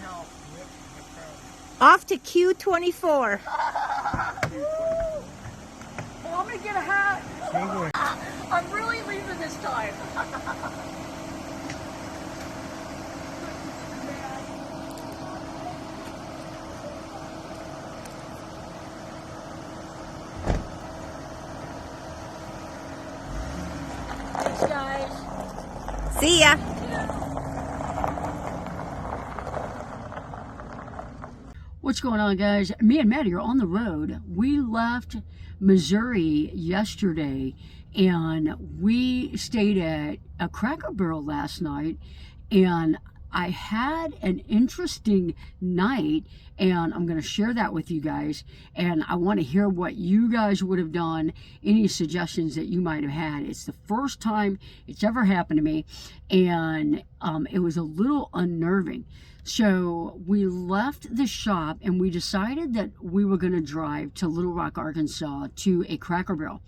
help. Off to Q24. Oh, I'm gonna get a hat. I'm really leaving this time. Thanks, guys. See ya. What's going on, guys? Me and Maddie are on the road. We left Missouri yesterday and we stayed at a Cracker Barrel last night, and I had an interesting night, and I'm going to share that with you guys, and I want to hear what you guys would have done, any suggestions that you might have had. It's the first time it's ever happened to me, and it was a little unnerving. So we left the shop and we decided that we were going to drive to Little Rock, Arkansas to a Cracker Barrel.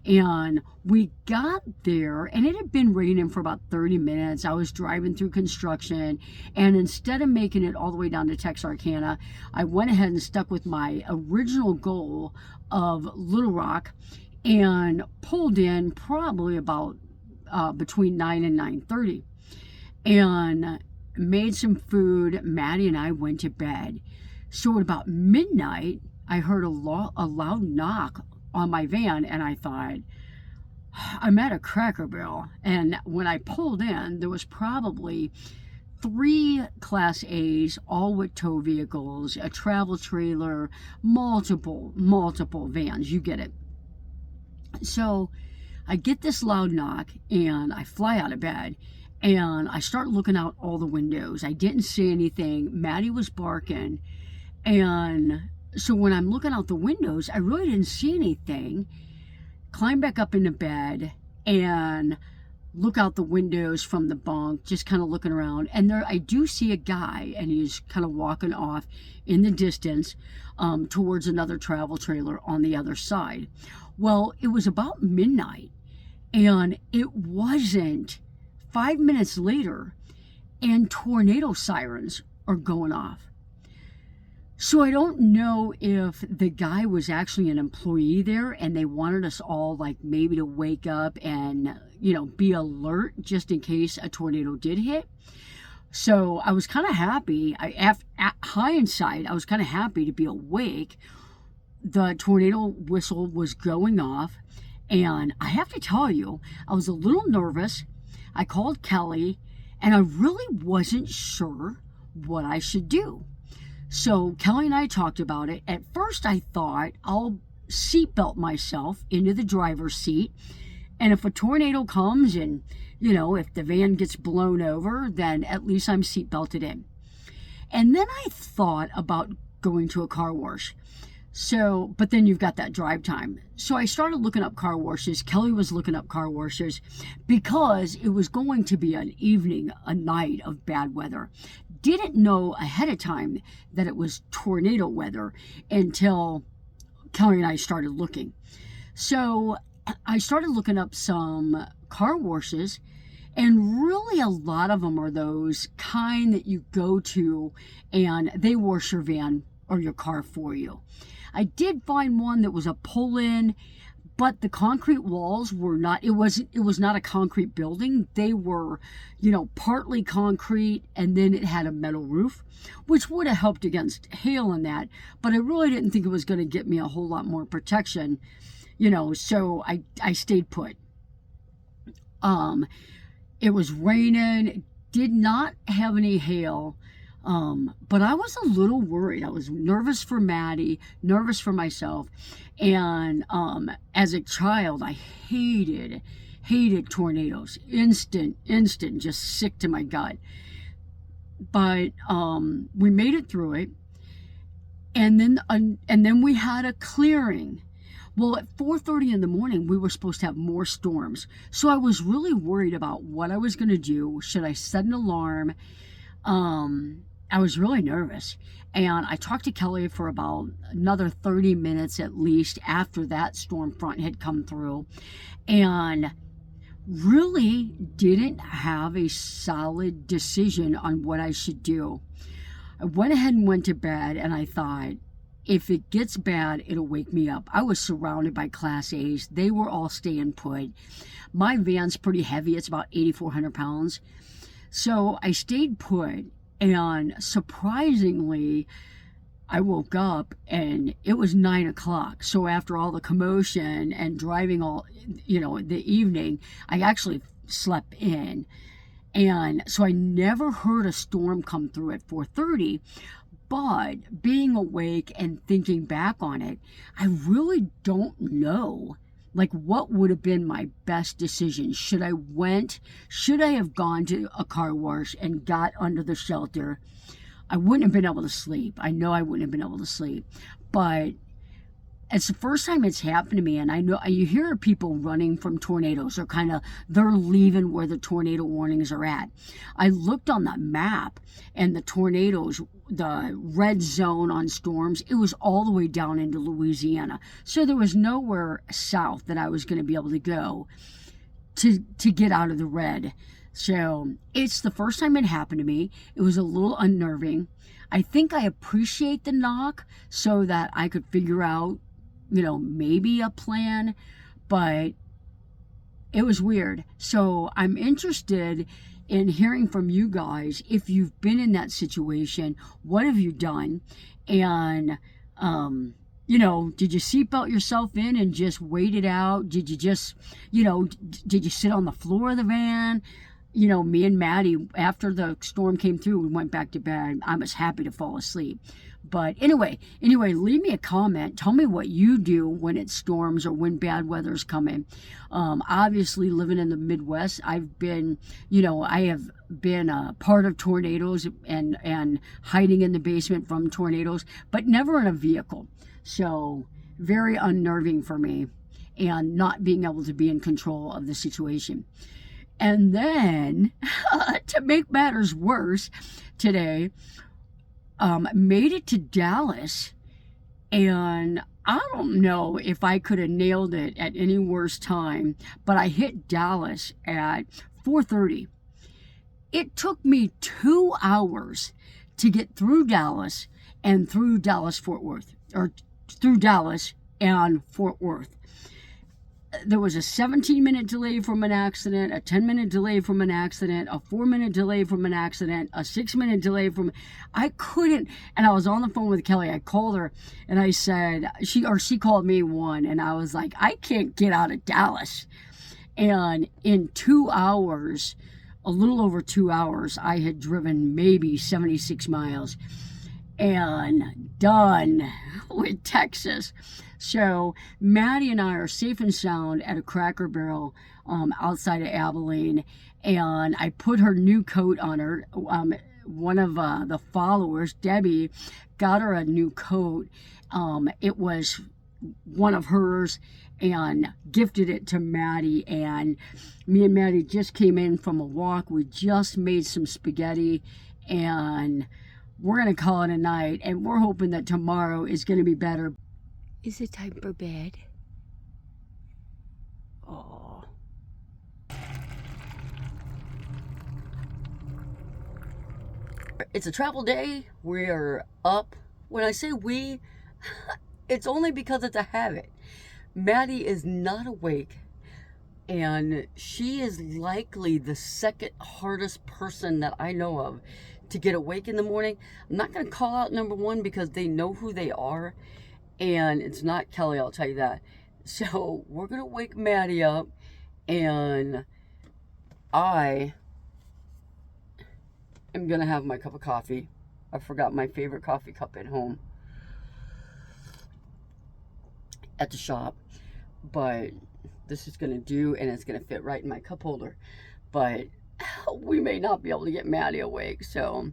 And we got there and it had been raining for about 30 minutes. I was driving through construction, and instead of making it all the way down to Texarkana, I went ahead and stuck with my original goal of Little Rock and pulled in probably about between 9 and 9:30. And made some food. Maddie and I went to bed. So at about midnight, I heard a loud knock on my van, and I thought, I'm at a Cracker Barrel. And when I pulled in, there was probably 3 Class A's, all with tow vehicles, a travel trailer, multiple vans. You get it. So I get this loud knock and I fly out of bed. And I start looking out all the windows. I didn't see anything. Maddie was barking. And so when I'm looking out the windows, I really didn't see anything. Climb back up into bed and look out the windows from the bunk, just kind of looking around. And there I do see a guy, and he's kind of walking off in the distance towards another travel trailer on the other side. Well, it was about midnight, and it wasn't 5 minutes later, and tornado sirens are going off. So I don't know if the guy was actually an employee there and they wanted us all like maybe to wake up and, you know, be alert just in case a tornado did hit. So I was kind of happy. At hindsight, I was kind of happy to be awake. The tornado whistle was going off, and I have to tell you, I was a little nervous. I called Kelly, and I really wasn't sure what I should do. So Kelly and I talked about it. At first, I thought I'll seatbelt myself into the driver's seat, and if a tornado comes and, you know, if the van gets blown over, then at least I'm seatbelted in. And then I thought about going to a car wash. So, but then you've got that drive time. So I started looking up car washes. Kelly was looking up car washes because it was going to be an evening, a night of bad weather. Didn't know ahead of time that it was tornado weather until Kelly and I started looking. So I started looking up some car washes, and really a lot of them are those kind that you go to and they wash your van or your car for you. I did find one that was a pull-in, but the concrete walls were not, it was not a concrete building. They were, you know, partly concrete, and then it had a metal roof, which would have helped against hail and that, but I really didn't think it was going to get me a whole lot more protection, you know, so I stayed put. It was raining, did not have any hail. But I was a little worried. I was nervous for Maddie, nervous for myself. And as a child, I hated tornadoes. Instant, just sick to my gut. But we made it through it. And then we had a clearing. Well, at 4:30 in the morning, we were supposed to have more storms. So I was really worried about what I was going to do. Should I set an alarm? I was really nervous. And I talked to Kelly for about another 30 minutes at least after that storm front had come through. And really didn't have a solid decision on what I should do. I went ahead and went to bed, and I thought, if it gets bad, it'll wake me up. I was surrounded by Class A's. They were all staying put. My van's pretty heavy. It's about 8,400 pounds. So I stayed put, and surprisingly, I woke up and it was 9 o'clock. So after all the commotion and driving all, the evening, I actually slept in. And so I never heard a storm come through at 4:30. But being awake and thinking back on it, I really don't know, like, what would have been my best decision. Should I have gone to a car wash and got under the shelter? I wouldn't have been able to sleep. I know I wouldn't have been able to sleep. But it's the first time it's happened to me, and I know you hear people running from tornadoes, or they're leaving where the tornado warnings are at. I looked on the map, and the tornadoes, the red zone on storms, it was all the way down into Louisiana. So there was nowhere south that I was going to be able to go to get out of the red. So it's the first time it happened to me. It was a little unnerving. I think I appreciate the knock so that I could figure out, maybe a plan, but it was weird. So I'm interested in hearing from you guys. If you've been in that situation, what have you done? And, did you seatbelt yourself in and just wait it out? Did you just, did you sit on the floor of the van? Me and Maddie, after the storm came through, we went back to bed. I was happy to fall asleep. But anyway, leave me a comment. Tell me what you do when it storms or when bad weather's coming. Obviously, living in the Midwest, I have been a part of tornadoes and hiding in the basement from tornadoes, but never in a vehicle. So very unnerving for me, and not being able to be in control of the situation. And then, to make matters worse, today, made it to Dallas, and I don't know if I could have nailed it at any worse time, but I hit Dallas at 4:30. It took me 2 hours to get through Dallas and through Dallas-Fort Worth, or through Dallas and Fort Worth. There was a 17-minute delay from an accident, a 10-minute delay from an accident, a 4-minute delay from an accident, a 6-minute delay from... I couldn't... And I was on the phone with Kelly. I called her, and I said... She called me one, and I was like, I can't get out of Dallas. And in 2 hours, a little over 2 hours, I had driven maybe 76 miles. And done with Texas. So Maddie and I are safe and sound at a Cracker Barrel outside of Abilene, and I put her new coat on her. One of the followers, Debbie, got her a new coat. It was one of hers, and gifted it to Maddie. And me and Maddie just came in from a walk. We just made some spaghetti, and we're going to call it a night, and we're hoping that tomorrow is going to be better. Is it time for bed? Oh. It's a travel day. We're up. When I say we, it's only because it's a habit. Maddie is not awake, and she is likely the second hardest person that I know of to get awake in the morning. I'm not going to call out number one because they know who they are. And it's not Kelly, I'll tell you that. So we're going to wake Maddie up, and I am going to have my cup of coffee. I forgot my favorite coffee cup at home at the shop. But this is going to do, and it's going to fit right in my cup holder. But we may not be able to get Maddie awake. So,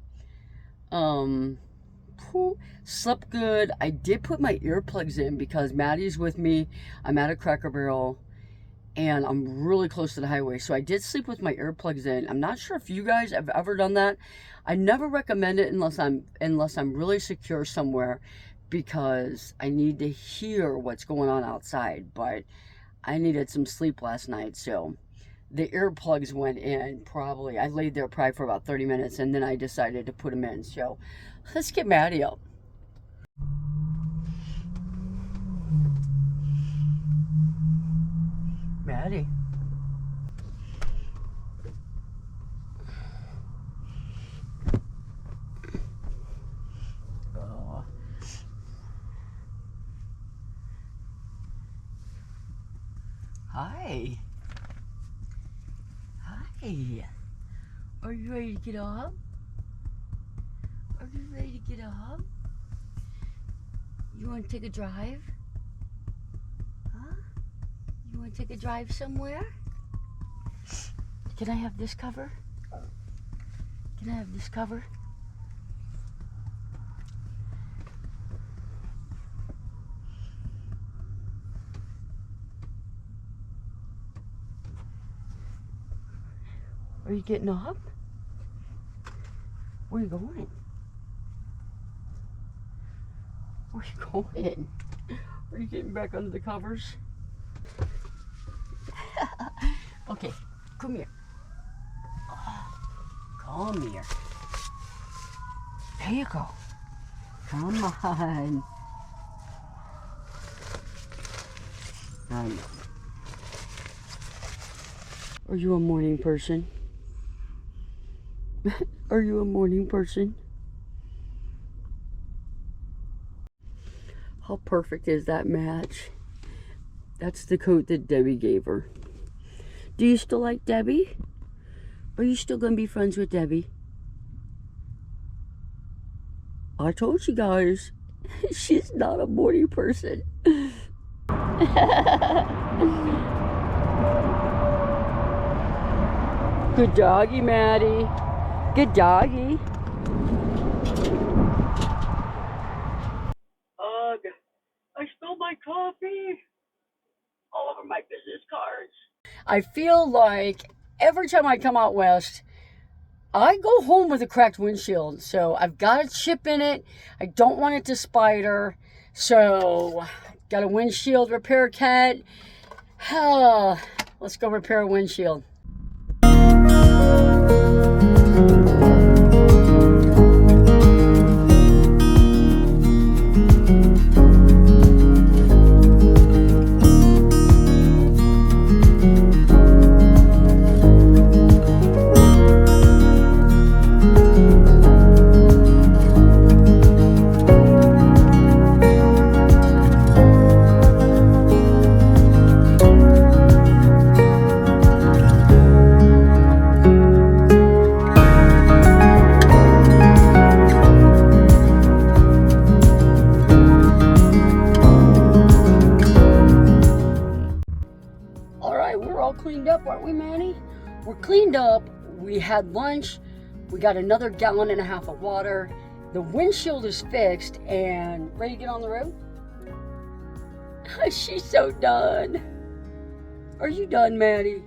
slept good. I did put my earplugs in because Maddie's with me. I'm at a Cracker Barrel, and I'm really close to the highway. So I did sleep with my earplugs in. I'm not sure if you guys have ever done that. I never recommend it unless I'm really secure somewhere, because I need to hear what's going on outside. But I needed some sleep last night, so the earplugs went in probably. I laid there probably for about 30 minutes and then I decided to put them in. So let's get Maddie up. Maddie. Oh. Hi. Hi. Are you ready to get up? Are you ready to get up? You want to take a drive? Huh? You want to take a drive somewhere? Can I have this cover? Can I have this cover? Are you getting up? Where are you going? Where are you going? Are you getting back under the covers? Okay, come here. Come here. There you go. Come on. I know. Are you a morning person? Are you a morning person? How perfect is that match? That's the coat that Debbie gave her. Do you still like Debbie? Are you still gonna be friends with Debbie? I told you guys, she's not a morning person. Good doggy, Maddie. Good doggy. Ugh, I spilled my coffee all over my business cards. I feel like every time I come out west, I go home with a cracked windshield. So I've got a chip in it. I don't want it to spider. So got a windshield repair kit. Let's go repair a windshield. Cleaned up, aren't we, Manny? We're cleaned up. We had lunch. We got another 1.5 gallons of water. The windshield is fixed and ready to get on the road. She's so done. Are you done, Maddie?